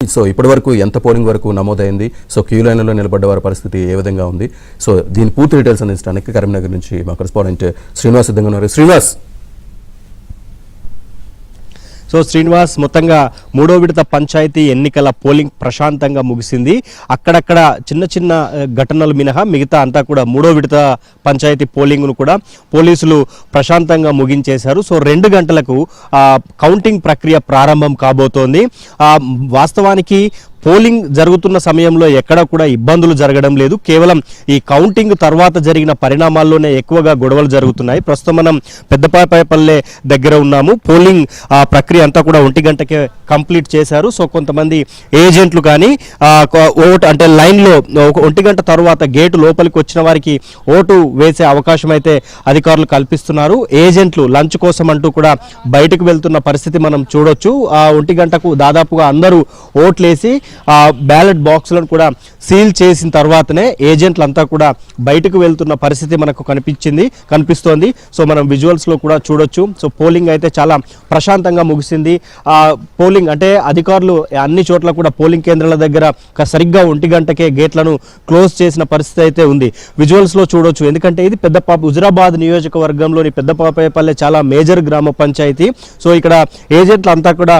So ఇప్పటి వరకు ఎంత పోలింగ్ వరకు నమోదైంది, సో క్యూ లైన్లో నిలబడ్డ వారి పరిస్థితి ఏ విధంగా ఉంది, సో దీని పూర్తి డీటెయిల్స్ అందించడానికి కరీంనగర్ నుంచి మా కరెస్పాండెంట్ శ్రీనివాస్ సిద్ధంగా ఉన్నారు. శ్రీనివాస్. సో శ్రీనివాస్, మొత్తంగా మూడో విడత పంచాయతీ ఎన్నికల పోలింగ్ ప్రశాంతంగా ముగిసింది. అక్కడక్కడ చిన్న చిన్న ఘటనలు మినహా మిగతా అంతా కూడా మూడో విడత పంచాయతీ పోలింగ్ను కూడా పోలీసులు ప్రశాంతంగా ముగించేశారు. సో 2 గంటలకు కౌంటింగ్ ప్రక్రియ ప్రారంభం కాబోతోంది. వాస్తవానికి పోలింగ్ జరుగుతున్న సమయంలో ఎక్కడ కూడా ఇబ్బందులు జరగడం లేదు. కేవలం ఈ కౌంటింగ్ తర్వాత జరిగిన పరిణామాల్లోనే ఎక్కువగా గొడవలు జరుగుతున్నాయి. ప్రస్తుతం మనం పెద్దపాయపల్లె దగ్గర ఉన్నాము. పోలింగ్ ప్రక్రియ అంతా కూడా 1 గంటకే కంప్లీట్ చేశారు. సో కొంతమంది ఏజెంట్లు కానీ ఓటు అంటే లైన్లో 1 గంట తర్వాత గేటు లోపలికి వచ్చిన వారికి ఓటు వేసే అవకాశం అయితే అధికారులు కల్పిస్తున్నారు. ఏజెంట్లు లంచ్ కోసం అంటూ కూడా బయటకు వెళ్తున్న పరిస్థితి మనం చూడొచ్చు. 1 గంటకు దాదాపుగా అందరూ ఓట్లేసి బ్యాలెట్ బాక్సులను కూడా సీల్ చేసిన తర్వాతనే ఏజెంట్లంతా కూడా బయటకు వెళ్తున్న పరిస్థితి మనకు కనిపిస్తోంది. సో మనం విజువల్స్లో కూడా చూడొచ్చు. సో పోలింగ్ అయితే చాలా ప్రశాంతంగా ముగిసింది. పోలింగ్ అంటే అధికారులు అన్ని చోట్ల కూడా పోలింగ్ కేంద్రాల దగ్గర సరిగ్గా 1 గంటకే గేట్లను క్లోజ్ చేసిన పరిస్థితి అయితే ఉంది. విజువల్స్లో చూడొచ్చు. ఎందుకంటే ఇది హుజురాబాద్ నియోజకవర్గంలోని పెద్దపాయపల్లె చాలా మేజర్ గ్రామ పంచాయతీ. సో ఇక్కడ ఏజెంట్లు అంతా కూడా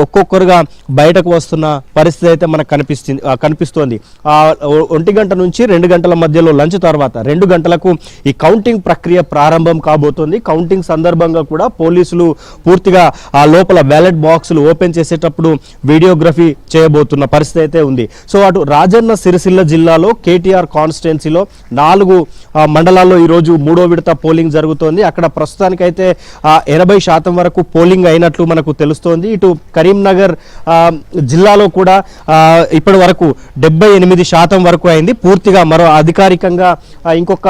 ఒక్కొక్కరుగా బయటకు వస్తున్న పరిస్థితి అయితే మనకు కనిపిస్తోంది. 1 గంట నుంచి 2 గంటల మధ్యలో లంచ్ తర్వాత 2 గంటలకు ఈ కౌంటింగ్ ప్రక్రియ ప్రారంభం కాబోతోంది. కౌంటింగ్ సందర్భంగా కూడా పోలీసులు పూర్తిగా ఆ లోపల బ్యాలెట్ బాక్సులు ఓపెన్ చేసేటప్పుడు వీడియోగ్రఫీ చేయబోతున్న పరిస్థితి అయితే ఉంది. సో అటు రాజన్న సిరిసిల్ల జిల్లాలో కేటీఆర్ కాన్స్టిట్యున్సీలో 4 మండలాల్లో ఈరోజు మూడో విడత పోలింగ్ జరుగుతోంది. అక్కడ ప్రస్తుతానికైతే 80% వరకు పోలింగ్ అయినట్లు మనకు తెలుస్తోంది. ఇటు కరీంనగర్ జిల్లాలో కూడా ఇప్పటి వరకు 78% వరకు అయింది. పూర్తిగా మరో అధికారికంగా ఇంకొక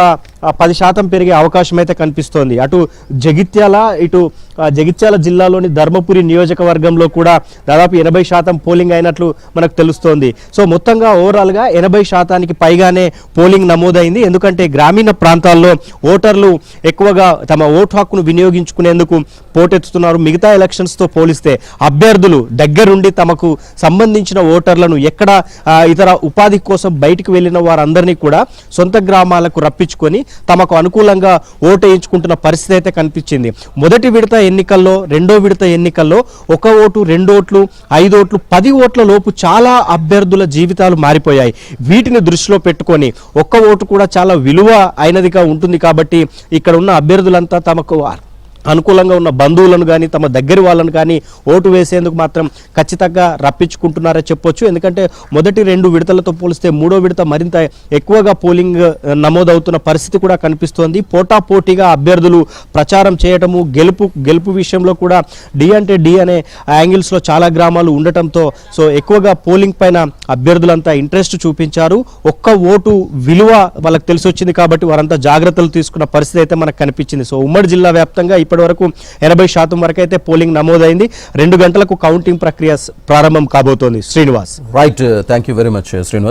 10% పెరిగే అవకాశం అయితే కనిపిస్తోంది. అటు జగిత్యాల జిల్లాలోని ధర్మపురి నియోజకవర్గంలో కూడా దాదాపు 80% పోలింగ్ అయినట్లు మనకు తెలుస్తోంది. సో మొత్తంగా ఓవరాల్గా 80%కి పైగానే పోలింగ్ నమోదైంది. ఎందుకంటే గ్రామీణ ప్రాంతాల్లో ఓటర్లు ఎక్కువగా తమ ఓటు హక్కును వినియోగించుకునేందుకు పోటెత్తుతున్నారు. మిగతా ఎలక్షన్స్తో పోలిస్తే అభ్యర్థులు దగ్గరుండి తమకు సంబంధించిన ఓటర్లను ఎక్కడ ఇతర ఉపాధి కోసం బయటికి వెళ్ళిన వారందరినీ కూడా సొంత గ్రామాలకు రప్పించుకొని తమకు అనుకూలంగా ఓటు వేయించుకుంటున్న పరిస్థితి అయితే కనిపించింది. మొదటి విడత ఎన్నికల్లో, రెండో విడత ఎన్నికల్లో 1 ఓటు, 2 ఓట్లు, 5 ఓట్లు, 10 ఓట్ల లోపు చాలా అభ్యర్థుల జీవితాలు మారిపోయాయి. వీటిని దృష్టిలో పెట్టుకొని 1 ఓటు కూడా చాలా విలువ అయినదిగా ఉంటుంది. కాబట్టి ఇక్కడ ఉన్న అభ్యర్థులంతా తమకు అనుకూలంగా ఉన్న బంధువులను కానీ తమ దగ్గర వాళ్ళను కానీ ఓటు వేసేందుకు మాత్రం ఖచ్చితంగా రప్పించుకుంటున్నారని చెప్పొచ్చు. ఎందుకంటే మొదటి 2 విడతలతో పోలిస్తే మూడో విడత మరింత ఎక్కువగా పోలింగ్ నమోదవుతున్న పరిస్థితి కూడా కనిపిస్తోంది. పోటాపోటీగా అభ్యర్థులు ప్రచారం చేయటము, గెలుపు విషయంలో కూడా డి అంటే డి అనే యాంగిల్స్లో చాలా గ్రామాలు ఉండటంతో సో ఎక్కువగా పోలింగ్ పైన అభ్యర్థులంతా ఇంట్రెస్ట్ చూపించారు. 1 ఓటు విలువ వాళ్ళకి తెలిసి వచ్చింది కాబట్టి వారంతా జాగ్రత్తలు తీసుకున్న పరిస్థితి అయితే మనకు కనిపించింది. సో ఉమ్మడి జిల్లా వ్యాప్తంగా ఇప్పటి వరకు 80% వరకు అయితే పోలింగ్ నమోదైంది. 2 గంటలకు కౌంటింగ్ ప్రక్రియ ప్రారంభం కాబోతోంది. Srinivas. Right, thank you very much Srinivas.